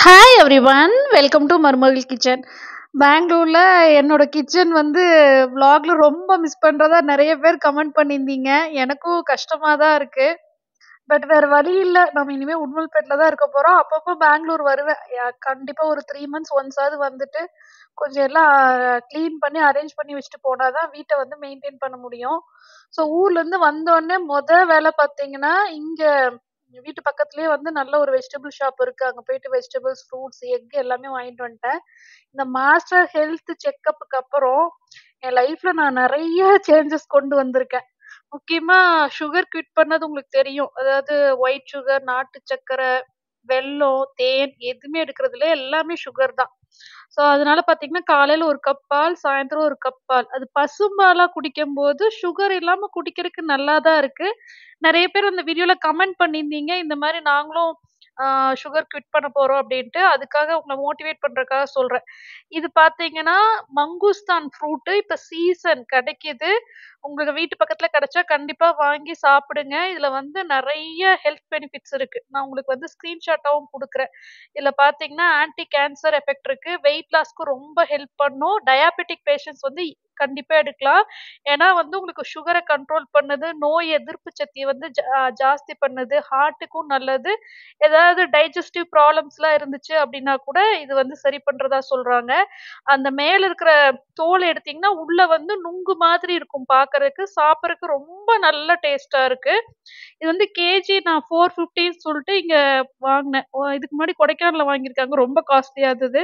Hi everyone, welcome to மருமகள் kitchen. பெங்களூர்ல என்னோட கிச்சன் வந்து vlogல ரொம்ப மிஸ் பண்றதா நிறைய பேர் கமெண்ட் பண்ணியிருந்தீங்க. எனக்கும் கஷ்டமா தான் இருக்கு. பட் வேற வழி இல்ல. நம்ம இனிமே உடுமல்பேட்ல தான் இருக்க போறோம். அப்பப்போ பெங்களூர் வருவேன். கண்டிப்பா ஒரு 3 மந்த்ஸ் ஒன்ஸாவது வந்துட்டு கொஞ்சம் எல்லாம் க்ளீன் பண்ணி அரேஞ்ச் பண்ணி வச்சுட்டு போனாதான் வீட்டை வந்து மெயின்டைன் பண்ண முடியும். ஸோ ஊர்ல இருந்து வந்தோடனே வேலை பார்த்தீங்கன்னா இங்க வீட்டு பக்கத்துலயே வந்து நல்ல ஒரு வெஜிடபிள் ஷாப் இருக்கு. அங்க போயிட்டு வெஜிடபிள்ஸ், ஃப்ரூட்ஸ், எக் எல்லாமே வாங்கிட்டு வந்துட்டேன். இந்த மாஸ்டர் ஹெல்த் செக்கப்புக்கு அப்புறம் என் லைஃப்ல நான் நிறைய சேஞ்சஸ் கொண்டு வந்திருக்கேன். முக்கியமா சுகர் குவிட் பண்ணது உங்களுக்கு தெரியும். அதாவது ஒயிட் சுகர், நாட்டு சர்க்கரை, வெல்லம், தேன் எதுவுமே எடுக்கிறதுல எல்லாமே சுகர் தான். ஸோ அதனால பார்த்தீங்கன்னா, காலையில 1 கப் பால், சாயந்தரம் 1 கப் பால். அது பசும்பாலா குடிக்கும்போது சுகர் இல்லாம குடிக்கிறதுக்கு நல்லா தான் இருக்கு. நெறைய பேர் அந்த வீடியோல கமெண்ட் பண்ணியிருந்தீங்க. இந்த மாரி நாங்களும் சுகர் குவிட் பண்ண போறோம் அப்டின்ட்டு. அதுக்காக உங்கள மோட்டிவேட் பண்றதுக்காக சொல்றேன். இது பார்த்தீங்கன்னா, மங்குஸ்தான் ஃப்ரூட் இப்ப சீசன் கிடைக்குது. உங்களுக்கு வீட்டு பக்கத்துல கிடைச்சா கண்டிப்பா வாங்கி சாப்பிடுங்க. இதுல வந்து நெறைய ஹெல்த் பெனிஃபிட்ஸ் இருக்கு. நான் உங்களுக்கு வந்து ஸ்கிரீன்ஷாட்டாவும் குடுக்குறேன். இதுல பார்த்தீங்கன்னா, ஆன்டி கேன்சர் எஃபெக்ட் இருக்கு. வெயிட் லாஸ்க்கு ரொம்ப ஹெல்ப் பண்ணும். டயாபெட்டிக் பேஷண்ட்ஸ் வந்து கண்டிப்பா எடுக்கலாம். ஏன்னா வந்து உங்களுக்கு சுகர கண்ட்ரோல் பண்ணுது. நோய் எதிர்ப்பு சக்திய வந்து ஜாஸ்தி பண்ணுது. ஹார்ட்டுக்கும் நல்லது. ஏதாவது டைஜஸ்டிவ் ப்ராப்ளம்ஸ்லாம் இருந்துச்சு அப்டின்னா கூட இது வந்து சரி பண்றதா சொல்றாங்க. அந்த மேல இருக்கிற தோல் எடுத்தீங்கன்னா, உள்ள வந்து நுங்கு மாதிரி இருக்கும் பார்க்கறதுக்கு. சாப்பிடறதுக்கு ரொம்ப நல்ல டேஸ்ட்டா இருக்கு. இது வந்து கேஜி நான் 450 சொல்லிட்டு இங்க வாங்குனேன். இதுக்கு முன்னாடி கொடைக்கானல்ல வாங்கியிருக்காங்க. ரொம்ப காஸ்ட்லியா இருந்தது.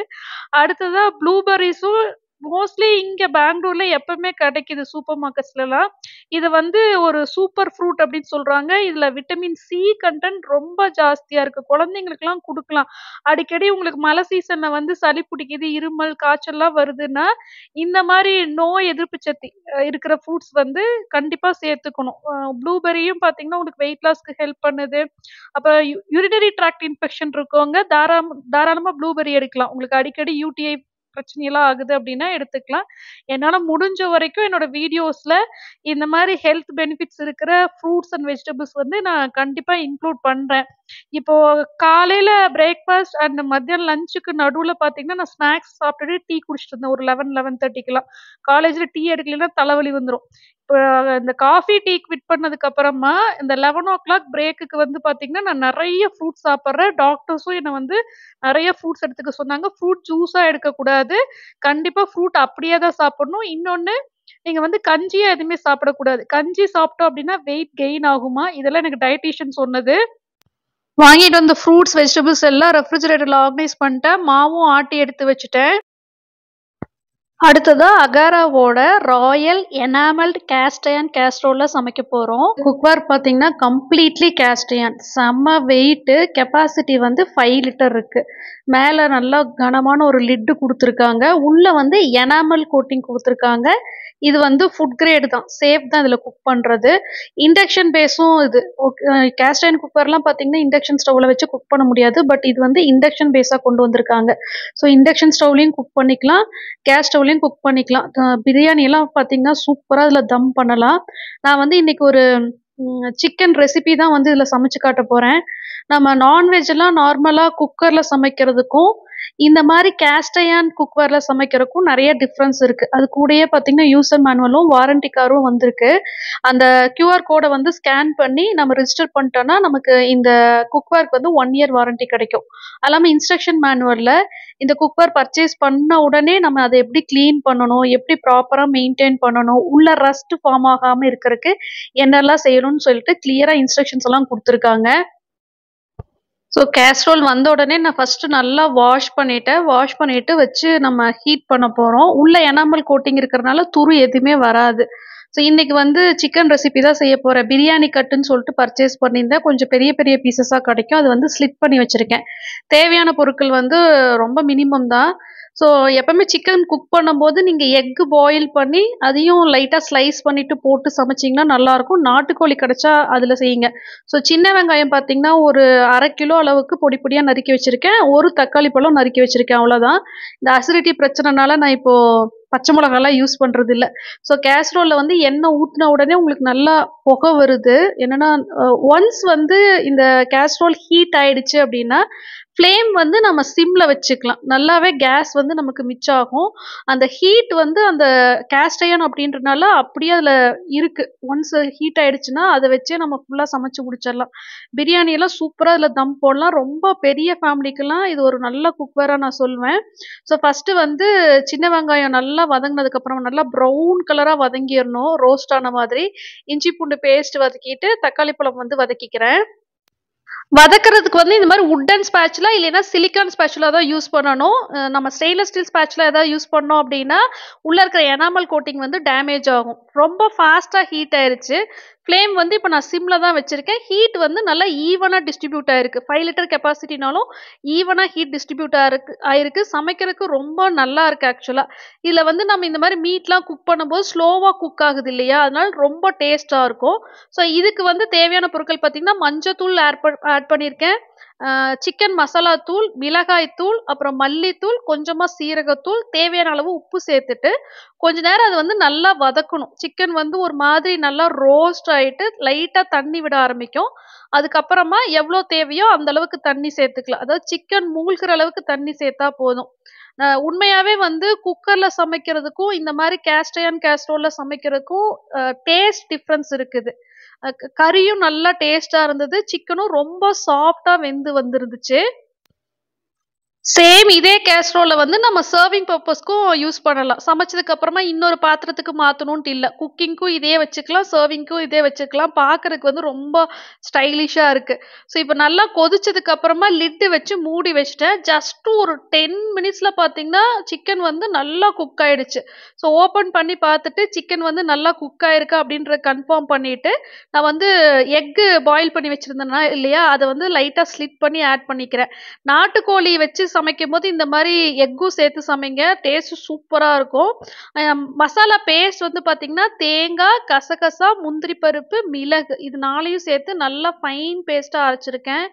அடுத்ததா ப்ளூபெர்ரீஸும் மோஸ்ட்லி இங்க பெங்களூர்ல எப்பவுமே கிடைக்குது சூப்பர் மார்க்கெட்ஸ்லலாம். இது வந்து ஒரு சூப்பர் ஃப்ரூட் அப்படின்னு சொல்றாங்க. இதுல விட்டமின் சி கன்டென்ட் ரொம்ப ஜாஸ்தியா இருக்கு. குழந்தைங்களுக்குலாம் குடுக்கலாம். அடிக்கடி உங்களுக்கு மழை சீசன்ல வந்து சளி பிடிக்குது, இருமல், காய்ச்சல்லாம் வருதுன்னா, இந்த மாரி நோய் எதிர்ப்பு சக்தி இருக்கிற ஃப்ரூட்ஸ் வந்து கண்டிப்பா சேர்த்துக்கணும். ப்ளூபெர்ரியும் பார்த்தீங்கன்னா, உங்களுக்கு வெயிட் லாஸ்க்கு ஹெல்ப் பண்ணுது. அப்ப யூரினரி ட்ராக்ட் இன்ஃபெக்ஷன் இருக்கவங்க தாராளமா ப்ளூபெர்ரி எடுக்கலாம். உங்களுக்கு அடிக்கடி யூடிஐ பிரச்சனைலாம் ஆகுது அப்படின்னா எடுத்துக்கலாம். என்னால முடிஞ்ச வரைக்கும் என்னோட வீடியோஸ்ல இந்த மாரி ஹெல்த் பெனிஃபிட்ஸ் இருக்கிற ஃப்ரூட்ஸ் அண்ட் வெஜிடபிள்ஸ் வந்து நான் கண்டிப்பா இன்க்ளூட் பண்றேன். இப்போ காலையில பிரேக்ஃபாஸ்ட் அண்ட் மத்தியானம் லஞ்சுக்கு நடுவுல பார்த்தீங்கன்னா, நான் ஸ்நாக்ஸ் சாப்பிட்டுட்டு டீ குடிச்சிட்டு இருந்தேன். ஒரு 11:30க்கெல்லாம். காலேஜ்ல டீ எடுக்கலைன்னா தலைவலி வந்துரும். இப்ப இந்த காஃபி, டீ குவிட் பண்ணதுக்கு அப்புறமா இந்த 11:00 பிரேக்குக்கு வந்து பார்த்தீங்கன்னா, நான் நெறைய ஃப்ரூட்ஸ் சாப்பிடுறேன். டாக்டர்ஸும் என்ன வந்து நெறைய ஃப்ரூட்ஸ் எடுத்துக்க சொன்னாங்க. ஃப்ரூட் ஜூஸா எடுக்கக்கூடாது. கண்டிப்பா ஃப்ரூட் அப்படியே தான் சாப்பிடணும். இன்னொன்னு, நீங்க வந்து கஞ்சியா எதுவுமே சாப்பிடக்கூடாது. கஞ்சி சாப்பிட்டோம் அப்படின்னா வெயிட் கெயின் ஆகுமா? இதெல்லாம் எனக்கு டயட்டீஷியன் சொன்னது. வாங்கிட்டு வந்த ஃப்ரூட்ஸ், வெஜிடபிள்ஸ் எல்லாம் ரெஃப்ரிஜரேட்டர்ல ஆர்கனைஸ் பண்ணிட்டேன். மாவும் ஆட்டி எடுத்து வச்சுட்டேன். அடுத்ததா அகாராவோட ராயல் எனாமல்ட் கேஸ்ட் அயர்ன் கேஸ்ட்ரோல்ல சமைக்க போறோம். குக்வேர் பார்த்தீங்கன்னா கம்ப்ளீட்லி கேஸ்ட் அயர்ன். செம்ம வெயிட், கெப்பாசிட்டி வந்து 5 லிட்டர் இருக்கு. மேல நல்லா கனமான ஒரு லிட்டு கொடுத்துருக்காங்க. உள்ள வந்து எனாமல் கோட்டிங் கொடுத்துருக்காங்க. இது வந்து ஃபுட் கிரேடு தான், சேஃப் தான் இதில் குக் பண்ணுறது. இண்டக்ஷன் பேஸும் இது. கேஸ்ட் அயர்ன் குக்கர்லாம் பார்த்தீங்கன்னா இண்டக்ஷன் ஸ்டவ்வில் வச்சு குக் பண்ண முடியாது. பட் இது வந்து இண்டக்ஷன் பேஸாக கொண்டு வந்திருக்காங்க. ஸோ இண்டக்ஷன் ஸ்டவ்லையும் குக் பண்ணிக்கலாம், கேஸ் ஸ்டவ்லையும் குக் பண்ணிக்கலாம். பிரியாணி எல்லாம் பார்த்தீங்கன்னா சூப்பராக இதில் தம் பண்ணலாம். நான் வந்து இன்னைக்கு ஒரு சிக்கன் ரெசிபி தான் வந்து இதில் சமைச்சு காட்ட போகிறேன். நம்ம நான்வெஜ் எல்லாம் நார்மலாக குக்கரில் சமைக்கிறதுக்கும் இந்த மாதிரி கேஸ்ட் அயர்ன் குக்வேர்ல சமைக்கிறதுக்கும் நிறைய டிஃப்ரென்ஸ் இருக்கு. அது கூடயே பார்த்தீங்கன்னா யூசர் மேனுவலும் வாரண்டி கார்டும் வந்திருக்கு. அந்த கியூஆர் கோடை வந்து ஸ்கேன் பண்ணி நம்ம ரிஜிஸ்டர் பண்ணிட்டோம்னா நமக்கு இந்த குக்வேர்க்கு வந்து 1 இயர் வாரண்டி கிடைக்கும். அது இல்லாமல் இன்ஸ்ட்ரக்ஷன் மேனுவலில் இந்த குக்வேர் பர்ச்சேஸ் பண்ண உடனே நம்ம அதை எப்படி க்ளீன் பண்ணணும், எப்படி ப்ராப்பராக மெயின்டைன் பண்ணணும், உள்ள ரஸ்ட் ஃபார்ம் ஆகாமல் இருக்கிறதுக்கு என்னெல்லாம் செய்யணும்னு சொல்லிட்டு கிளியராக இன்ஸ்ட்ரக்ஷன்ஸ் எல்லாம் கொடுத்துருக்காங்க. ஸோ கேஸ்ட்ரோல் வந்த உடனே நான் ஃபஸ்ட்டு நல்லா வாஷ் பண்ணிட்டேன். வாஷ் பண்ணிட்டு வச்சு நம்ம ஹீட் பண்ண போகிறோம். உள்ள எனாமல் கோட்டிங் இருக்கிறனால துரு எதுவுமே வராது. ஸோ இன்னைக்கு வந்து சிக்கன் ரெசிபி தான் செய்ய போகிறேன். பிரியாணி கட்டுன்னு சொல்லிட்டு பர்ச்சேஸ் பண்ணியிருந்தேன். கொஞ்சம் பெரிய பெரிய பீசஸாக கிடைக்கும். அது வந்து ஸ்லிப் பண்ணி வச்சுருக்கேன். தேவையான பொருட்கள் வந்து ரொம்ப மினிமம் தான். ஸோ எப்பவுமே சிக்கன் குக் பண்ணும்போது நீங்கள் எக்கு பாயில் பண்ணி அதையும் லைட்டாக ஸ்லைஸ் பண்ணிட்டு போட்டு சமைச்சிங்கன்னா நல்லாயிருக்கும். நாட்டுக்கோழி கிடைச்சா அதில் செய்யுங்க. ஸோ சின்ன வெங்காயம் பார்த்தீங்கன்னா ஒரு 1/2 கிலோ அளவுக்கு பொடி பொடியாக நறுக்கி வச்சுருக்கேன். ஒரு தக்காளி பழம் நறுக்கி வச்சுருக்கேன், அவ்வளோதான். இந்த அசிடிட்டி பிரச்சனைனால நான் இப்போது பச்சை மிளகாலாம் யூஸ் பண்ணுறது இல்லை. ஸோ கேஸ்ரோலில் வந்து எண்ணெய் ஊற்றின உடனே உங்களுக்கு நல்லா புகை வருது. என்னென்னா ஒன்ஸ் வந்து இந்த கேஸ்ரோல் ஹீட் ஆயிடுச்சு அப்படின்னா ஃப்ளேம் வந்து நம்ம சிம்ல வச்சுக்கலாம். நல்லாவே கேஸ் வந்து நமக்கு மிச்சாகும். அந்த ஹீட் வந்து அந்த கேஸ்ட் அயர்ன் அப்படின்றனால அப்படியே அதில இருக்கு. ஒன்ஸ் ஹீட் ஆயிடுச்சுன்னா, அத வச்சே நம்ம ஃபுல்லா சமைச்சு முடிச்சிடலாம். பிரியாணி எல்லாம் சூப்பரா இதில தம் போடலாம். ரொம்ப பெரிய ஃபேமிலிக்கெல்லாம் இது ஒரு நல்ல குக்வேரா நான் சொல்வேன். ஸோ ஃபர்ஸ்ட்டு வந்து சின்ன வெங்காயம் நல்லா வதங்குனதுக்கப்புறம் நல்லா ப்ரவுன் கலரா வதங்கிரணும். ரோஸ்ட் ஆன மாதிரி. இஞ்சி பூண்டு பேஸ்ட் வதக்கிட்டு, தக்காளி பழம் வந்து வதக்கிக்கிறேன். வதக்குறதுக்கு வந்து இந்த மாரி வுட்டன் ஸ்பேச்சுலா இல்லைன்னா சிலிக்கான் ஸ்பேச்சுலா தான் யூஸ் பண்ணணும். நம்ம ஸ்டெயின்லெஸ் ஸ்டீல் ஸ்பேச்சுலா ஏதாவது யூஸ் பண்ணோம் அப்டின்னா, உள்ள இருக்கிற எனாமல் கோட்டிங் வந்து டேமேஜ் ஆகும். ரொம்ப ஃபாஸ்ட்டா ஹீட் ஆயிருச்சு. ஃப்ளேம் வந்து இப்ப நான் சிம்ல தான் வச்சிருக்கேன். ஹீட் வந்து நல்லா ஈவனா டிஸ்ட்ரிபியூட் ஆயிருக்கு. 5 லிட்டர் கெப்பாசிட்டினாலும் ஈவனா ஹீட் டிஸ்ட்ரிபியூட் ஆயிருக்கு. சமைக்கிறதுக்கு ரொம்ப நல்லா இருக்கு ஆக்சுவலா. இதுல வந்து நம்ம இந்த மாரி மீட்லாம் குக் பண்ணும்போது ஸ்லோவா குக் ஆகுது இல்லையா? அதனால ரொம்ப டேஸ்ட்டா இருக்கும். ஸோ இதுக்கு வந்து தேவையான பொருட்கள் பார்த்தீங்கன்னா, மஞ்சத்தூள் ஆட் பண்ணியிருக்கேன். சிக்கன் மசாலா தூள், மிளகாய் தூள், அப்புறம் மல்லித்தூள், கொஞ்சமா சீரகத்தூள், தேவையான அளவு உப்பு சேர்த்துட்டு, கொஞ்ச நேரம் அத வந்து நல்லா வதக்கணும். சிக்கன் வந்து ஒரு மாதிரி நல்லா ரோஸ்ட் ஆயிட்டு, லைட்டா தண்ணி விட ஆரம்பிக்கும். அதுக்கப்புறமா எவ்ளோ தேவையோ அந்த அளவுக்கு தண்ணி சேர்த்துக்கலாம். அதாவது சிக்கன் மூழ்குற அளவுக்கு தண்ணி சேர்த்தா போதும். உண்மையாவே வந்து குக்கர்ல சமைக்கிறதுக்கும், இந்த மாரி கேஸ்ட் அயர்ன் கேஸ்ட்ரோல்ல சமைக்கிறதுக்கும் டேஸ்ட் டிஃபரன்ஸ் இருக்குது. கறியும் நல்லா டேஸ்ட்டா இருந்தது. சிக்கனும் ரொம்ப சாஃப்ட்டா வெந்து வந்திருந்துச்சு. சேம் இதே கேஸ்ட்ரோல வந்து நம்ம சர்விங் பர்ப்பஸ்க்கும் யூஸ் பண்ணலாம். சமைச்சதுக்கு அப்புறமா இன்னொரு பாத்திரத்துக்கு மாத்தணுன்ட்டு இல்ல. குக்கிங்க்கும் இதே வச்சுக்கலாம், சர்விங்க்கும் இதே வச்சுக்கலாம். பார்க்கறதுக்கு வந்து ரொம்ப ஸ்டைலிஷா இருக்கு. ஸோ இப்ப நல்லா கொதிச்சதுக்கு அப்புறமா லிட் வச்சு மூடி வச்சுட்டேன். ஜஸ்ட் ஒரு 10 மினிட்ஸ்ல பார்த்தீங்கன்னா, சிக்கன் வந்து நல்லா குக் ஆயிடுச்சு. ஸோ ஓப்பன் பண்ணி பார்த்துட்டு, சிக்கன் வந்து நல்லா குக் ஆயிருக்கு அப்படின்றத கன்ஃபார்ம் பண்ணிட்டு, நான் வந்து எக்கு பாயில் பண்ணி வச்சிருந்தேனா இல்லையா? அத வந்து லைட்டா ஸ்லிட் பண்ணி ஆட் பண்ணிக்கிறேன். நாட்டுக்கோழி வச்சு சமைக்கும்போது இந்த மாரி எக்கும் சேர்த்து சமைங்க. டேஸ்ட் சூப்பரா இருக்கும். மசாலா பேஸ்ட் வந்து பார்த்தீங்கன்னா, தேங்காய், கசகசா, முந்திரி பருப்பு, மிளகு இது 4யும் சேர்த்து நல்லா ஃபைன் பேஸ்ட்டா அரைச்சிருக்கேன்.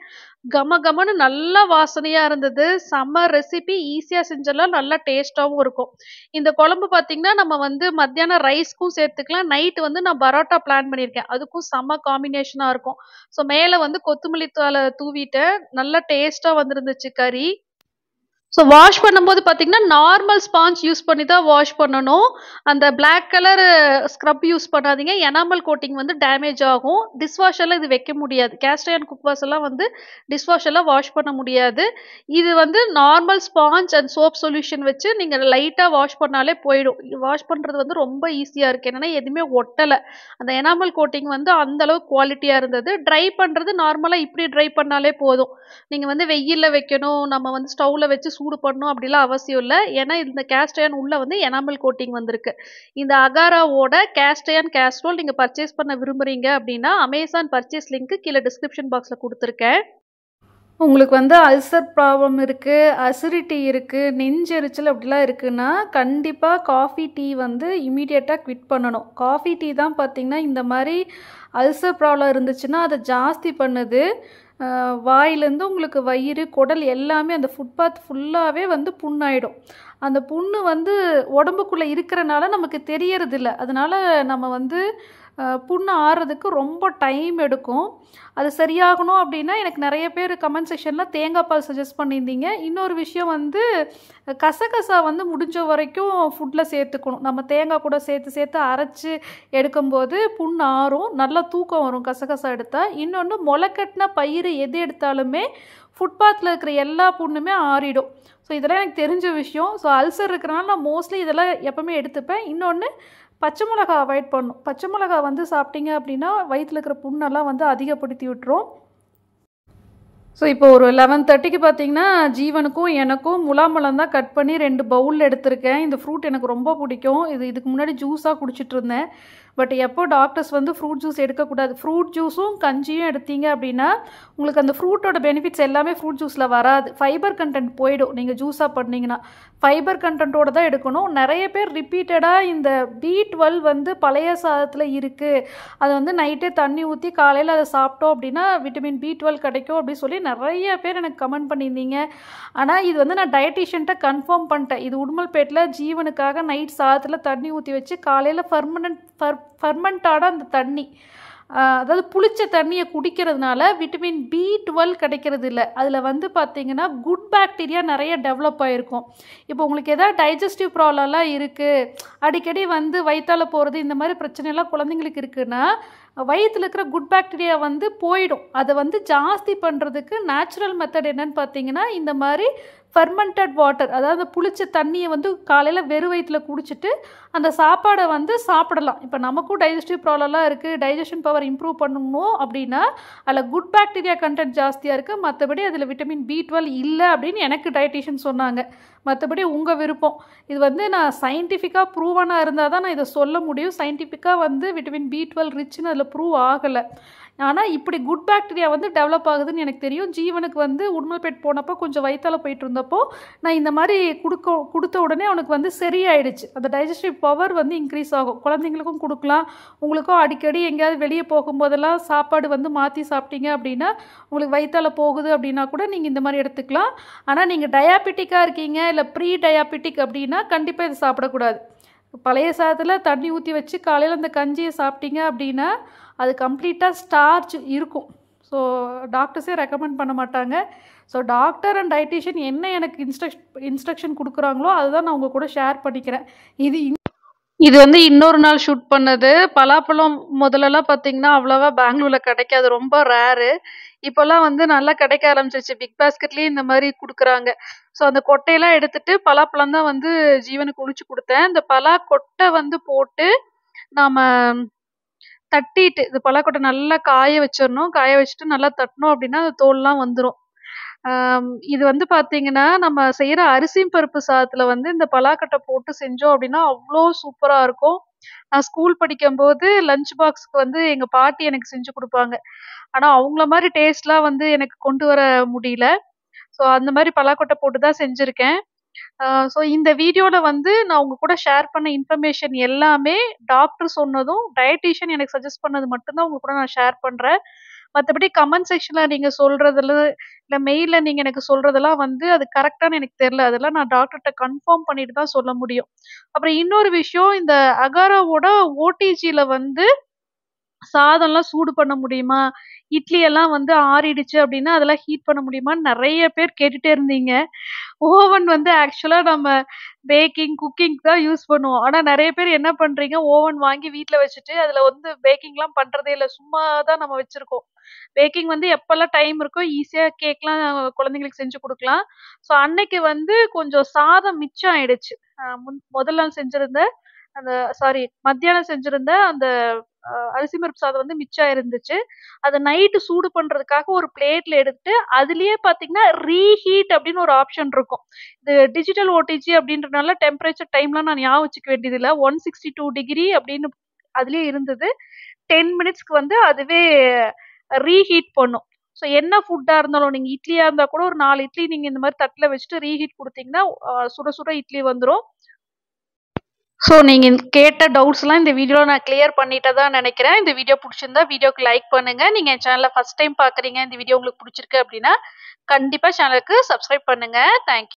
கம கமன்னு நல்லா வாசனையா இருந்தது. செம்ம ரெசிபி. ஈஸியா செஞ்சிடலாம். நல்லா டேஸ்ட்டாவும் இருக்கும். இந்த குழம்பு பார்த்தீங்கன்னா, நம்ம வந்து மத்தியானம் ரைஸ்க்கும் சேர்த்துக்கலாம். நைட் வந்து நான் பரோட்டா பிளான் பண்ணியிருக்கேன். அதுக்கும் செம்ம காம்பினேஷனா இருக்கும். ஸோ மேல வந்து கொத்தமல்லி தழ தூவிட்டேன். நல்லா டேஸ்ட்டா வந்திருந்துச்சு கறி. ஸோ வாஷ் பண்ணும்போது பார்த்தீங்கன்னா, நார்மல் ஸ்பாஞ்ச் யூஸ் பண்ணி தான் வாஷ் பண்ணணும். அந்த பிளாக் கலர் ஸ்க்ரப் யூஸ் பண்ணாதீங்க. எனாமல் கோட்டிங் வந்து டேமேஜ் ஆகும். டிஷ்வாஷர்ல இது வைக்க முடியாது. கேஸ்ட் அயர்ன் குக்வேர்ஸ் எல்லாம் வந்து டிஷ்வாஷர்ல வாஷ் பண்ண முடியாது. இது வந்து normal sponge and soap solution வச்சு நீங்க லைட்டா வாஷ் பண்ணாலே போயிடும். வாஷ் பண்றது வந்து ரொம்ப ஈஸியா இருக்கு. என்னன்னா எதுவுமே ஒட்டல. அந்த எனாமல் கோட்டிங் வந்து அந்த அளவுக்கு குவாலிட்டியா இருந்தது. ட்ரை பண்றது நார்மலா இப்படி ட்ரை பண்ணாலே போதும். நீங்க வந்து வெயில்ல வைக்கணும், நம்ம வந்து ஸ்டவ்ல வச்சு சூடு பண்ணணும் அப்படிலாம் அவசியம் இல்ல. ஏன்னா இந்த கேஸ்ட் அயர்ன் உள்ள வந்து எனாமல் கோட்டிங் வந்திருக்கு. இந்த அகாராவோட கேஸ்ட் அயர்ன் கேஸ்ட்ரோல் நீங்க பர்ச்சேஸ் பண்ண விரும்புறீங்க அப்படின்னா, அமேசான் பர்ச்சேஸ் லிங்க் கீழ டிஸ்கிரிப்ஷன் பாக்ஸ்ல குடுத்துருக்கேன். உங்களுக்கு வந்து அல்சர் ப்ராப்ளம் இருக்கு, அசிடிட்டி இருக்கு, நெஞ்செரிச்சல் அப்படிலாம் இருக்குன்னா, கண்டிப்பா காஃபி, டீ வந்து இம்மீடியட்டா குவிட் பண்ணணும். காஃபி, டீ தான் பார்த்தீங்கன்னா, இந்த மாரி அல்சர் ப்ராப்ளம் இருந்துச்சுன்னா, அத ஜாஸ்தி பண்ணுது. வாயிலேருந்து உங்களுக்கு வயிறு, குடல் எல்லாமே அந்த ஃபுட்பாத் ஃபுல்லாவே வந்து புண்ணாயிடும். அந்த புண்ணு வந்து உடம்புக்குள்ள இருக்கிறனால நமக்கு தெரியறதில்ல. அதனால நம்ம வந்து புண்ணு ஆறுறதுக்கு ரொம்ப டைம் எடுக்கும். அது சரியாகணும் அப்படின்னா, எனக்கு நிறைய பேர் கமெண்ட் செக்ஷன்ல தேங்காய் பால் சஜெஸ்ட் பண்ணியிருந்தீங்க. இன்னொரு விஷயம் வந்து கசகசா வந்து முடிஞ்ச வரைக்கும் ஃபுட்ல சேர்த்துக்கணும். நம்ம தேங்காய் கூட சேர்த்து சேர்த்து அரைச்சு எடுக்கும்போது புண்ணு ஆறும். நல்லா தூக்கம் வரும் கசகசா எடுத்தா. இன்னொன்று முளைக்கட்டின பயிறு எது எடுத்தாலுமே ஃபுட்பாத்தில் இருக்கிற எல்லா புண்ணுமே ஆறிடும். ஸோ இதெல்லாம் எனக்கு தெரிஞ்ச விஷயம். ஸோ அல்சர் இருக்கிறனால நான் மோஸ்ட்லி இதெல்லாம் எப்போவுமே எடுத்துப்பேன். இன்னொன்று பச்சை மிளகா அவாய்ட் பண்ணணும். பச்சை மிளகா வந்து சாப்பிட்டீங்க அப்படின்னா வயிற்றில் இருக்கிற புண்ணெல்லாம் வந்து அதிகப்படுத்தி விட்டுரும். ஸோ இப்போ ஒரு 11:30க்கு பார்த்தீங்கன்னா, ஜீவனுக்கும் எனக்கும் முலாம்பழம் தான் கட் பண்ணி 2 பவுலில் எடுத்திருக்கேன். இந்த ஃப்ரூட் எனக்கு ரொம்ப பிடிக்கும். இதுக்கு முன்னாடி ஜூஸாக குடிச்சிட்டு இருந்தேன். பட் எப்போ டாக்டர்ஸ் வந்து ஃப்ரூட் ஜூஸ் எடுக்கக்கூடாது. ஃப்ரூட் ஜூஸும் கஞ்சியும் எடுத்தீங்க அப்படின்னா, உங்களுக்கு அந்த ஃப்ரூட்டோட பெனிஃபிட்ஸ் எல்லாமே ஃப்ரூட் ஜூஸில் வராது. ஃபைபர் கண்டென்ட் போயிடும் நீங்கள் ஜூஸாக பண்ணிங்கன்னா. ஃபைபர் கண்டென்ட்டோட தான் எடுக்கணும். நிறைய பேர் ரிப்பீட்டடாக இந்த B12 வந்து பழைய சாதத்தில் இருக்குது, அதை வந்து நைட்டே தண்ணி ஊற்றி காலையில் அதை சாப்பிட்டோம் அப்படின்னா விட்டமின் B12 கிடைக்கும் அப்படின்னு சொல்லி நிறைய பேர் எனக்கு கமெண்ட் பண்ணியிருந்தீங்க. ஆனால் இது வந்து நான் டயட்டிஷியன்ட்ட கன்ஃபார்ம் பண்ணிட்டேன். இது உடுமல்பேட்டில் ஜீவனுக்காக நைட் சாதத்தில் தண்ணி ஊற்றி வச்சு காலையில் ஃபர்மெண்டான அந்த தண்ணி அதாவது புளிச்ச தண்ணியை குடிக்கிறதுனால விட்டமின் B12 கிடைக்கிறது இல்லை. அதில் வந்து பார்த்திங்கன்னா குட் பாக்டீரியா நிறைய டெவலப் ஆகிருக்கும். இப்போ உங்களுக்கு எதாவது டைஜஸ்டிவ் ப்ராப்ளம்லாம் இருக்குது, அடிக்கடி வந்து வயிற்றால் போகிறது, இந்த மாதிரி பிரச்சனைலாம் குழந்தைங்களுக்கு இருக்குன்னா வயிற்றில் இருக்கிற குட் பாக்டீரியா வந்து போயிடும். அதை வந்து ஜாஸ்தி பண்ணுறதுக்கு நேச்சுரல் மெத்தட் என்னன்னு பார்த்தீங்கன்னா இந்த மாதிரி ஃபெர்மெண்டட் வாட்டர், அதாவது புளிச்ச தண்ணியை வந்து காலையில் வெறும் வயிற்றில் குடிச்சிட்டு அந்த சாப்பாடை வந்து சாப்பிடலாம். இப்போ நமக்கும் டைஜஸ்டிவ் ப்ராப்ளம்லாம் இருக்குது, டைஜஷன் பவர் இம்ப்ரூவ் பண்ணணும் அப்படின்னா அதில் குட் பாக்டீரியா கண்டென்ட் ஜாஸ்தியாக இருக்குது, மற்றபடி அதில் விட்டமின் B12 இல்லை அப்படின்னு எனக்கு டயட்டீஷியன் சொன்னாங்க. மற்றபடி உங்கள் விருப்பம். இது வந்து நான் சயின்டிஃபிக்காக ப்ரூவனாக இருந்தால் தான் நான் இதை சொல்ல முடியும். சயின்டிஃபிக்காக வந்து விட்டமின் B12 ரிச்னு அதில் ப்ரூவ் ஆகலை. ஆனால் இப்படி குட் பாக்டீரியா வந்து டெவலப் ஆகுதுன்னு எனக்கு தெரியும். ஜீவனுக்கு வந்து உடுமல்பேட் போனப்போ கொஞ்சம் வயிற்றால் போயிட்டு இருந்தப்போ நான் இந்த மாதிரி கொடுத்த உடனே அவனுக்கு வந்து சரியாயிடுச்சு. அந்த டைஜஸ்டிவ் பவர் வந்து இன்க்ரீஸ் ஆகும். குழந்தைங்களுக்கும் கொடுக்கலாம். உங்களுக்கும் அடிக்கடி எங்கேயாவது வெளியே போகும்போதெல்லாம் சாப்பாடு வந்து மாற்றி சாப்பிட்டீங்க அப்படின்னா உங்களுக்கு வயிற்றால் போகுது அப்படின்னா கூட நீங்கள் இந்த மாதிரி எடுத்துக்கலாம். ஆனால் நீங்கள் டயாபெட்டிக்காக இருக்கீங்க இல்லை ப்ரீ டயாபெட்டிக் அப்படின்னா கண்டிப்பாக இது சாப்பிடக்கூடாது. பழைய சாதத்தில் தண்ணி ஊற்றி வச்சு காலையில் அந்த கஞ்சியை சாப்பிட்டீங்க அப்படின்னா அது கம்ப்ளீட்டாக ஸ்டார்ச் இருக்கும். ஸோ டாக்டர்ஸே ரெக்கமெண்ட் பண்ண மாட்டாங்க. ஸோ டாக்டர் அண்ட் டயட்டீஷியன் என்ன எனக்கு இன்ஸ்ட்ரக்ஷன் கொடுக்குறாங்களோ அதுதான் நான் உங்கள் கூட ஷேர் பண்ணிக்கிறேன். இது வந்து இன்னொரு நாள் ஷூட் பண்ணது. பலாப்பழம் முதல்லலாம் பார்த்தீங்கன்னா அவ்வளோவா பெங்களூரில் கிடைக்காது, ரொம்ப ரேரு. இப்போல்லாம் வந்து நல்லா கிடைக்க ஆரம்பிச்சிருச்சு. பிக் பாஸ்கெட்லேயே இந்த மாதிரி கொடுக்குறாங்க. ஸோ அந்த கொட்டையெல்லாம் எடுத்துட்டு பலாப்பழம் தான் வந்து ஜீவனுக்கு உளிச்சு கொடுத்தேன். இந்த பலா கொட்டை வந்து போட்டு நாம் தட்டிட்டு, இது பலாக்கொட்டை நல்லா காய வச்சிடணும். காய வச்சுட்டு நல்லா தட்டினோம் அப்படின்னா அந்த தோல்லாம் வந்துடும். இது வந்து பார்த்தீங்கன்னா நம்ம செய்கிற அரிசி பருப்பு சாதத்தில் வந்து இந்த பலாக்கொட்டை போட்டு செஞ்சோம் அப்படின்னா அவ்வளோ சூப்பராக இருக்கும். நான் ஸ்கூல் படிக்கும்போது லஞ்ச் பாக்ஸுக்கு வந்து எங்கள் பாட்டி எனக்கு செஞ்சு கொடுப்பாங்க. ஆனால் அவங்கள மாதிரி டேஸ்ட்லாம் வந்து எனக்கு கொண்டு வர முடியல. ஸோ அந்த மாதிரி பலாக்கொட்டை போட்டு தான் செஞ்சுருக்கேன். ஸோ இந்த வீடியோவில் வந்து நான் உங்கள் கூட ஷேர் பண்ண இன்ஃபர்மேஷன் எல்லாமே டாக்டர் சொன்னதும் டயட்டீஷியன் எனக்கு சஜஸ்ட் பண்ணது மட்டும்தான் உங்கள் கூட நான் ஷேர் பண்ணுறேன். மற்றபடி கமெண்ட் செக்ஷனில் நீங்கள் சொல்கிறதுல இல்லை மெயிலில் நீங்கள் எனக்கு சொல்கிறதெல்லாம் வந்து அது கரெக்டானு எனக்கு தெரில. அதெல்லாம் நான் டாக்டர்கிட்ட கன்ஃபார்ம் பண்ணிட்டு தான் சொல்ல முடியும். அப்புறம் இன்னொரு விஷயம், இந்த அகாராவோட ஓடிஜியில் வந்து சாதம்லாம் சூடு பண்ண முடியுமா, இட்லி எல்லாம் வந்து ஆறிடுச்சு அப்படின்னா அதெல்லாம் ஹீட் பண்ண முடியுமான்னு நிறைய பேர் கேட்டுட்டே இருந்தீங்க. ஓவன் வந்து ஆக்சுவலா நம்ம பேக்கிங் குக்கிங் தான் யூஸ் பண்ணுவோம். ஆனா நிறைய பேர் என்ன பண்றீங்க, ஓவன் வாங்கி வீட்ல வச்சுட்டு அதுல வந்து பேக்கிங்லாம் பண்றதே இல்லை, சும்மா தான் நம்ம வச்சிருக்கோம். பேக்கிங் வந்து எப்பெல்லாம் டைம் இருக்கோ ஈஸியா கேக்லாம் குழந்தைங்களுக்கு செஞ்சு கொடுக்கலாம். ஸோ அன்னைக்கு வந்து கொஞ்சம் சாதம் மிச்சம் ஆயிடுச்சு. முதல் நாள் செஞ்சிருந்த அந்த மத்தியானம் செஞ்சிருந்த அந்த அரிசி பருப்பு சாதம் வந்து மிச்சம் இருந்துச்சு. அதை நைட்டு சூடு பண்றதுக்காக ஒரு பிளேட்ல எடுத்து அதுலயே பாத்தீங்கன்னா ரீஹீட் அப்படின்னு ஒரு ஆப்ஷன் இருக்கும். இது டிஜிட்டல் ஓடிஜி அப்படின்றனால டெம்பரேச்சர் டைம்லாம் நான் ஞாபகம் வச்சுக்க வேண்டியது இல்லை. 162 டிகிரி அப்படின்னு அதுலயே இருந்தது. 10 மினிட்ஸ்க்கு வந்து அதுவே ரீஹீட் பண்ணும். ஸோ என்ன ஃபுட்டா இருந்தாலும், நீங்க இட்லியா இருந்தா கூட ஒரு 4 இட்லி நீங்க இந்த மாதிரி தட்டுல வச்சுட்டு ரீஹீட் கொடுத்தீங்கன்னா சுட சுட இட்லி வந்துடும். ஸோ நீங்கள் கேட்ட டவுட்ஸ்லாம் இந்த வீடியோவில் நான் கிளியர் பண்ணிட்டதா நினைக்கிறேன். இந்த வீடியோ பிடிச்சிருந்தா வீடியோக்கு லைக் பண்ணுங்கள். நீங்கள் என் சேனலை ஃபஸ்ட் டைம் பார்க்குறீங்க, இந்த வீடியோ உங்களுக்கு பிடிச்சிருக்கு அப்படின்னா கண்டிப்பாக சேனலுக்கு சப்ஸ்கிரைப் பண்ணுங்கள். தேங்க்யூ.